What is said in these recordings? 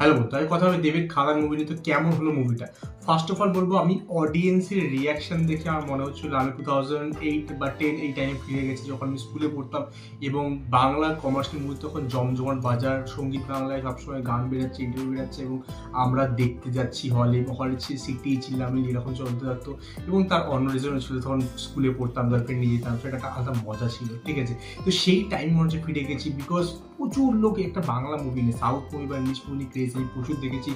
Hello বন্ধু, আমি কথা হবে দেবের খাদান মুভি নিয়ে। তো কেমন হলো মুভিটা? ফার্স্ট অফ অল বলবো, আমি অডিয়েন্সের রিয়াকশন দেখে আমার মনে হচ্ছিল আমি 2008 বা 10 এই টাইমে ফিরে গেছি, যখন আমি স্কুলে পড়তাম এবং বাংলা কমার্শিয়াল মুভি তখন জমজমাট বাজার, সঙ্গীত বাংলায় সবসময় গান বেরোচ্ছে, ইন্টারভিউ বেরোচ্ছে এবং আমরা দেখতে যাচ্ছি হলে, হলে সিটি চিল্লামিলি এরকম চলতে থাকতো। এবং তার অন্য রিজনও ছিল, তখন স্কুলে পড়তাম, গার্লফ্রেন্ড নিয়ে যেতাম, সেটা একটা আলাদা মজা ছিল। ঠিক আছে, তো সেই টাইম মনে হচ্ছে ফিরে গেছি, বিকজ প্রচুর লোক একটা বাংলা মুভি নিয়ে, সাউথ মুভি বা ইংলিশ মুভি ক্রেজ আমি প্রচুর দেখেছি।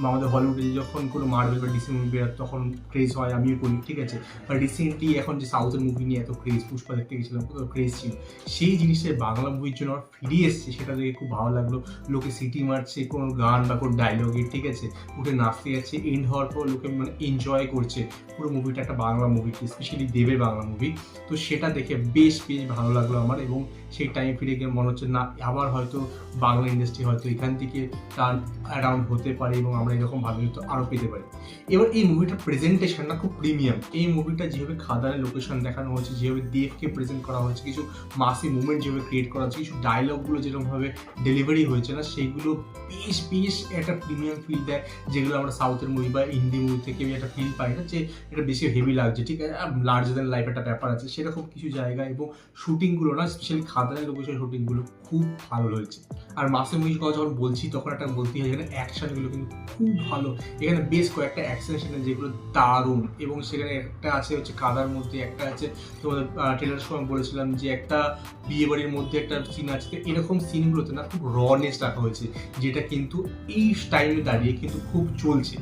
আমাদের হলিউডে যখন কোনো মার্ভেল বা ডিসি মুভি বেরোয় তখন ক্রেজ হয়, আমিও করি। ঠিক আছে, বা রিসেন্টলি এখন যে সাউথের মুভি নিয়ে এত ক্রেজ, পুষ্পা দেখতে গেছিলাম, কত ক্রেজ ছিল, সেই জিনিসটা বাংলা মুভির জন্য আমার ফিরে এসছে, সেটা দেখে খুব ভালো লাগলো। লোকে সিটি মারছে কোনো গান বা কোনো ডায়লগে, ঠিক আছে, উঠে নাচতে যাচ্ছে, এন্ড হওয়ার পর লোকে মানে এনজয় করছে পুরো মুভিটা, একটা বাংলা মুভি, স্পেশালি দেবের বাংলা মুভি। তো সেটা দেখে বেশ বেশ ভালো লাগলো আমার, এবং সেই টাইম ফিরে গিয়ে মনে হচ্ছে না, আবার হয়তো বাংলা ইন্ডাস্ট্রি হয়তো এখান থেকে টার্ন অ্যারাউন্ড হতে পারে এবং আমরা এরকম ভালো হয়তো আরও পেতে পারি। এবার এই মুভিটার প্রেজেন্টেশনটা খুব প্রিমিয়াম। এই মুভিটা যেভাবে খাদানের লোকেশন দেখানো হয়েছে, যেভাবে দেবকে প্রেজেন্ট করা হয়েছে, কিছু মাসি মুভমেন্ট যেভাবে ক্রিয়েট করা হচ্ছে, কিছু ডায়লগগুলো যেরকমভাবে ডেলিভারি হয়েছে না, সেইগুলো বেশ বেশ একটা প্রিমিয়াম ফিল দেয়, যেগুলো আমরা সাউথের মুভি বা হিন্দি মুভি থেকে একটা ফিল পাই না, যে এটা বেশি হেভি লাগছে। ঠিক আছে, লার্জার দ্যান লাইফ একটা ব্যাপার আছে, সেরকম কিছু জায়গা। এবং শুটিংগুলো না, স্পেশালি খাদানের লোকেশন শুটিংগুলো খুব ভালো হয়েছে। আর মাসের মুভির কথা যখন বলছি তখন একটা বলতেই হয়, এখানে অ্যাকশনগুলো কিন্তু খুব ভালো। এখানে বেশ কয়েকটা অ্যাকশন সেখানে যেগুলো দারুণ, এবং সেখানে একটা আছে হচ্ছে কাদার মধ্যে, একটা আছে তোমাদের ট্রেলার সময় বলেছিলাম যে একটা বিয়ে বাড়ির মধ্যে একটা সিন আছে। তো এরকম সিনগুলোতে না খুব রনেস রাখা হয়েছে, যেটা কিন্তু এই টাইমে দাঁড়িয়ে কিন্তু খুব চলছে।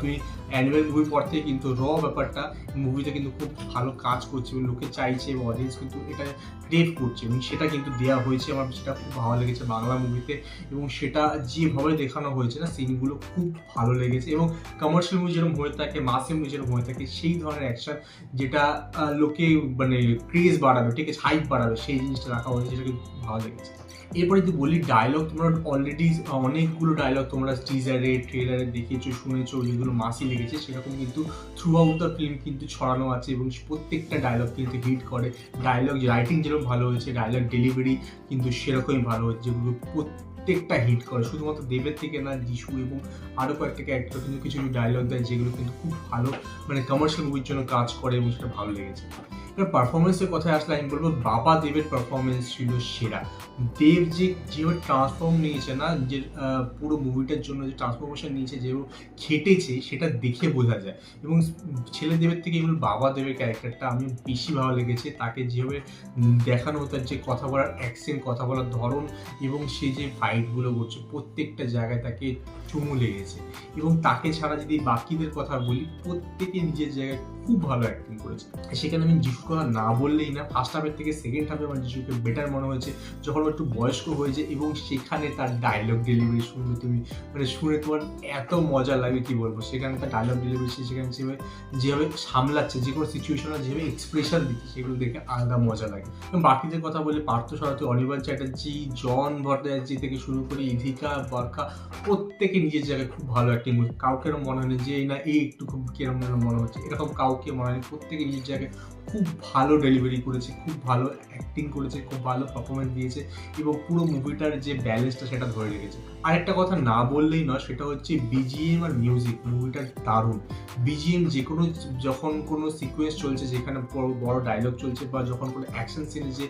তুমি অ্যানিমেল মুভির পর থেকে কিন্তু ব্যাপারটা মুভিতে কিন্তু খুব ভালো কাজ করছে এবং লোকে চাইছে এবং অডিয়েন্স কিন্তু এটা ক্রেভ করছে, এবং সেটা কিন্তু দেওয়া হয়েছে। আমার সেটা খুব ভালো লেগেছে বাংলা মুভিতে, এবং সেটা যেভাবে দেখানো হয়েছে না, সিনগুলো খুব ভালো লেগেছে। এবং কমার্শিয়াল মুভি যেরকম হয়ে থাকে, মাসি মুভি যেরকম হয়ে থাকে, সেই ধরনের অ্যাকশন যেটা লোকে মানে ক্রেজ বাড়াবে, ঠিক আছে, হাইপ বাড়াবে, সেই জিনিসটা রাখা হয়েছে, সেটা কিন্তু খুব ভালো লেগেছে। এরপরে যদি বলি ডায়লগ, তোমরা অলরেডি অনেকগুলো ডায়লগ তোমরা টিজারে ট্রেলারে দেখেছো, শুনেছো, যেগুলো মাসি লেগেছে সেরকম কিন্তু থ্রু আউট দ্য ফিল্ম কিন্তু ছড়ানো আছে, এবং প্রত্যেকটা ডায়লগ কিন্তু হিট করে। ডায়লগ রাইটিং যেরকম ভালো হয়েছে, ডায়লগ ডেলিভারি কিন্তু সেরকমই ভালো হয়েছে, যেগুলো প্রত্যেকটা হিট করে। শুধুমাত্র দেবের থেকে না, যিশু এবং আরও কয়েকটা ক্যারেক্টার কিন্তু কিছু ডায়লগ দেয়, যেগুলো কিন্তু খুব ভালো মানে কমার্শিয়াল মুভির জন্য কাজ করে, এবং সেটা ভালো লেগেছে। এবার পারফরমেন্সের কথায় আসলে আমি বলবো বাবা দেবের পারফরমেন্স ছিল সেরা। দেব যেভাবে ট্রান্সফর্ম নিয়েছে না, যে পুরো মুভিটার জন্য যে ট্রান্সফরমেশন নিয়েছে, যেভাবে খেটেছে, সেটা দেখে বোঝা যায়। এবং ছেলে দেবের থেকে এগুলো বাবা দেবের ক্যারেক্টারটা আমি বেশি ভালো লেগেছে। তাকে যেভাবে দেখানো হতো, যে কথা বলার অ্যাকসেন্ট, কথা বলার ধরন, এবং সে যে ফাইটগুলো করছে প্রত্যেকটা জায়গায় তাকে চুমু লেগেছে। এবং তাকে ছাড়া যদি বাকিদের কথা বলি, প্রত্যেকে নিজের জায়গায় খুব ভালো অ্যাক্টিং করেছে। সেখানে আমি যিশুর কথা না বললেই না, ফার্স্ট হাফের থেকে সেকেন্ড হাফে আমার যিশুকে বেটার মনে হয়েছে, যখন একটু বয়স্ক হয়েছে। এবং সেখানে তার ডায়লগ ডেলিভারি শুনবে তুমি, মানে শুনে তোমার এত মজা লাগে কি বলবো। সেখানে তার ডায়লগ ডেলিভারি, সেখানে যেভাবে সামলাচ্ছে যে কোনো সিচুয়েশনে, যেভাবে এক্সপ্রেশন দিচ্ছে, সেগুলো দেখে আলাদা মজা লাগে। এবং বাকিদের কথা বলে পার্থ সারথী, অনির্বাণ চ্যাটার্জি, জন ভট্টাচার্য থেকে শুরু করে ইধিকা, বরখা, প্রত্যেকে নিজের জায়গায় খুব ভালো অ্যাক্টিং করছে। কাউকে এরকম মনে হয়নি যে না এই একটু খুব কিরম মনে হচ্ছে, এরকম কাউকে মনে হয়নি। প্রত্যেকে নিজের জায়গায় খুব ভালো ডেলিভারি করেছে, খুব ভালো অ্যাক্টিং করেছে, খুব ভালো পারফরমেন্স দিয়েছে, এবং পুরো মুভিটার যে ব্যালেন্সটা সেটা ধরে রেখেছে। আরেকটা কথা না বললেই নয়, সেটা হচ্ছে বিজিএম আর মিউজিক। মুভিটা দারুণ। বিজিএম যে কোনো, যখন কোনো সিকোয়েন্স চলছে, যেখানে বড় ডায়লগ চলছে, বা যখন কোনো অ্যাকশন সিনে যে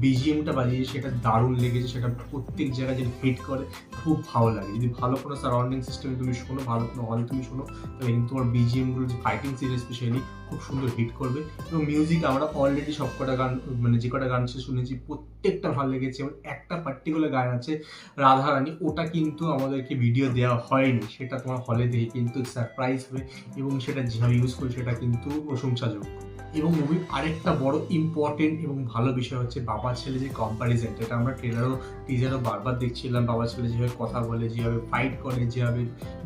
বিজিএমটা বাজিয়েছে, সেটা দারুণ লেগেছে। সেটা প্রত্যেক জায়গায় যে হিট করে, খুব ভালো লাগে। যদি ভালো কোনো সারাউন্ডিং সিস্টেমে তুমি শোনো, ভালো কোনো হলে তুমি শোনো, তাহলে কিন্তু তোমার বিজিএমগুলো, যে ফাইটিং সিন স্পেশালি, খুব সুন্দর হিট করবে। এবং মিউজিক আমরা অলরেডি সব কটা গান, মানে যে কটা গান শুনেছি প্রত্যেকটা ভালো লেগেছে। এবং একটা পার্টিকুলার গান আছে, রাধারানী, ওটা কিন্তু আমাদেরকে ভিডিও দেওয়া হয়নি, সেটা তোমার হলে দেখে কিন্তু সারপ্রাইজ হবে, এবং সেটা যেভাবে ইউজ করি সেটা কিন্তু প্রশংসাযোগ্য। এবং মুভির আরেকটা বড় ইম্পর্টেন্ট এবং ভালো বিষয় হচ্ছে বাবা ছেলে যে কম্প্যারিজন, এটা আমরা ট্রেলারও টিজারও বারবার দেখছিলাম। বাবা ছেলে যেভাবে কথা বলে, যেভাবে ফাইট করে, যেভাবে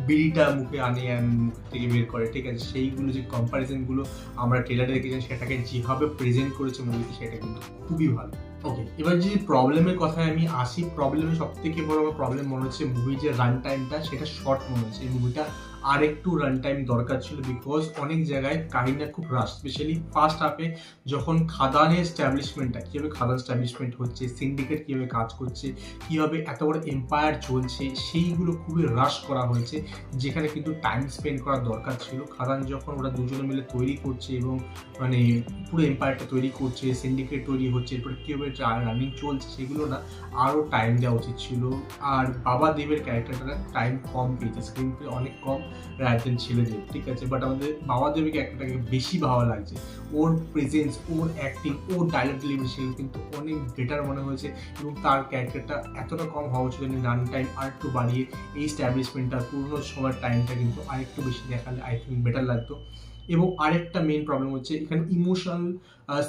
বিড়িটা মুখে আনে মুখ থেকে বের করে, ঠিক আছে, সেইগুলো যে কম্প্যারিজনগুলো আমরা ট্রেলারে দেখেছিলাম, সেটাকে যেভাবে প্রেজেন্ট করেছে মুভিতে, সেটা কিন্তু খুবই ভালো। ওকে, এবার যদি প্রবলেমের কথায় আমি আসি, প্রবলেমের সব থেকে বড় আমার প্রবলেম মনে হচ্ছে মুভির যে রান টাইমটা, সেটা শর্ট মনে হচ্ছে। এই মুভিটা আর একটু রান টাইম দরকার ছিল, বিকজ অনেক জায়গায় কাহিনীটা খুব রাশ, স্পেশালি ফার্স্ট হাফে যখন খাদানের স্ট্যাবলিশমেন্টটা কীভাবে খাদান স্ট্যাবলিশমেন্ট হচ্ছে, সিন্ডিকেট কীভাবে কাজ করছে, কীভাবে এত বড় এম্পায়ার চলছে, সেইগুলো খুবই রাশ করা হয়েছে, যেখানে কিন্তু টাইম স্পেন্ড করার দরকার ছিল। খাদান যখন ওরা দুজনে মিলে তৈরি করছে এবং মানে পুরো এম্পায়ারটা তৈরি করছে, সিন্ডিকেট তৈরি হচ্ছে, এরপরে কীভাবে রানিং চলছে, সেগুলো না আরও টাইম দেওয়া উচিত ছিল। আর বাবা দেবের ক্যারেক্টারটা টাইম কম পেয়েছে, স্ক্রিন প্লে অনেক কম রায়তেন ছেলেদের, ঠিক আছে, বাট আমাদের বাবা দেবের ক্যারেক্টারটাকে বেশি ভালো লাগছে। ওর প্রেজেন্স, ওর অ্যাক্টিং, ওর ডায়লগ ডেলিভারি সেগুলো কিন্তু অনেক বেটার মনে হয়েছে, এবং তার ক্যারেক্টারটা এতটা কম হওয়া উচিত, রান টাইম আর একটু বাড়িয়ে এই স্ট্যাবলিশমেন্টটা পুরনো সময়ের টাইমটা কিন্তু আরেকটু বেশি দেখালে আই থিঙ্ক বেটার লাগতো। এবং আরেকটা মেন প্রবলেম হচ্ছে এখানে ইমোশনাল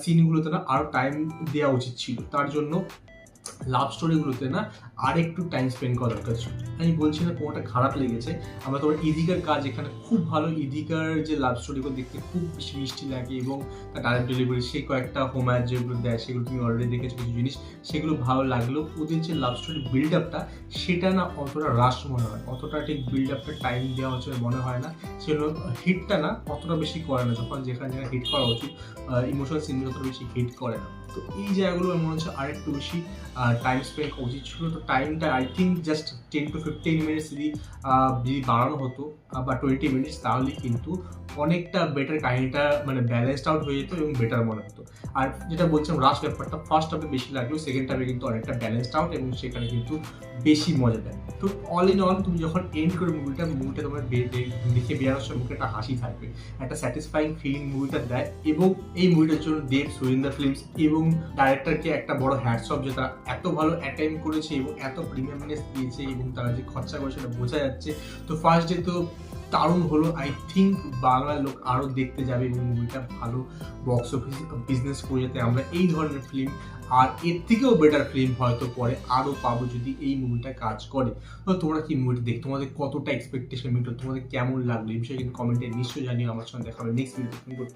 সিনগুলোতে না আরও টাইম দেওয়া উচিত ছিল, তার জন্য লাভ স্টোরিগুলোতে না আর একটু টাইম স্পেন্ড করা দরকার ছিল। আমি বলছি না কোনোটা খারাপ লেগেছে, আমরা তোমার ইদিকার কাজ এখানে খুব ভালো, ইদিকার যে লাভ স্টোরিগুলো দেখতে খুব বেশি মিষ্টি লাগে, এবং তার ডাইরেক্ট ডেলিভারি, সেই কয়েকটা হোময়ার যেগুলো দেয় সেগুলো তুমি অলরেডি দেখেছো কিছু জিনিস, সেগুলো ভালো লাগলো। ওদের যে লাভ স্টোরি বিল্ড আপটা সেটা না অতটা রাশ মনে হয়, অতটা ঠিক বিল্ড আপটা টাইম দেওয়া হচ্ছে মনে হয় না, সেগুলো হিটটা না অতটা বেশি করে না, যখন যেখানে যেখানে হিট করা উচিত ইমোশনাল সিন অতটা বেশি হিট করে না। তো এই জায়গাগুলো আমার মনে হচ্ছে আরেকটু বেশি টাইম স্পেন্ড করা উচিত ছিল। তো টাইমটা I think just 10 to 15 minutes যদি বাড়ানো হতো বা 20 মিনিটস, তাহলে কিন্তু অনেকটা বেটার কাহিনীটা মানে ব্যালেন্সড আউট হয়ে যেত এবং বেটার মনে হতো। আর যেটা বলছিলাম রাশ ব্যাপারটা ফার্স্ট হাফে বেশি লাগলো, সেকেন্ড হাফে কিন্তু অনেকটা ব্যালেন্সড আউট এবং সেখানে কিন্তু বেশি মজা দেয়। তো অল ইন অল তুমি যখন এন্ড করে মুভিটা তোমার দেখে বেরানোর সময় মুখে একটা হাসি থাকবে, একটা স্যাটিসফাইং ফিলিং মুভিটা দেয়। এবং এই মুভিটার জন্য দেব সুরিন্দর ফিল্মস এবং ডাইরেক্টরকে একটা বড় হ্যাটস অফ, যে তারা এত ভালো অ্যাটেম্প করেছে এবং এত প্রিমিয়ামনেস দিয়েছে এবং তারা যে খরচা করে সেটা বোঝা যাচ্ছে। তো ফার্স্ট ডে তো দারুণ হলো, আই থিঙ্ক বাংলার লোক আরও দেখতে যাবে এবং মুভিটা ভালো বক্স অফিস বিজনেস করে, যাতে আমরা এই ধরনের ফিল্ম আর এর থেকেও বেটার ফিল্ম হয়তো পরে আরও পাবো যদি এই মুভিটা কাজ করে। তো তোমরা কি মুভিটা দেখ, তোমাদের কতটা এক্সপেকটেশন মিটলো, তোমাদের কেমন লাগলো এই বিষয়ে কিন্তু কমেন্টে নিশ্চয়ই জানিও। আমার সঙ্গে দেখা হবে নেক্সট ভিডিও।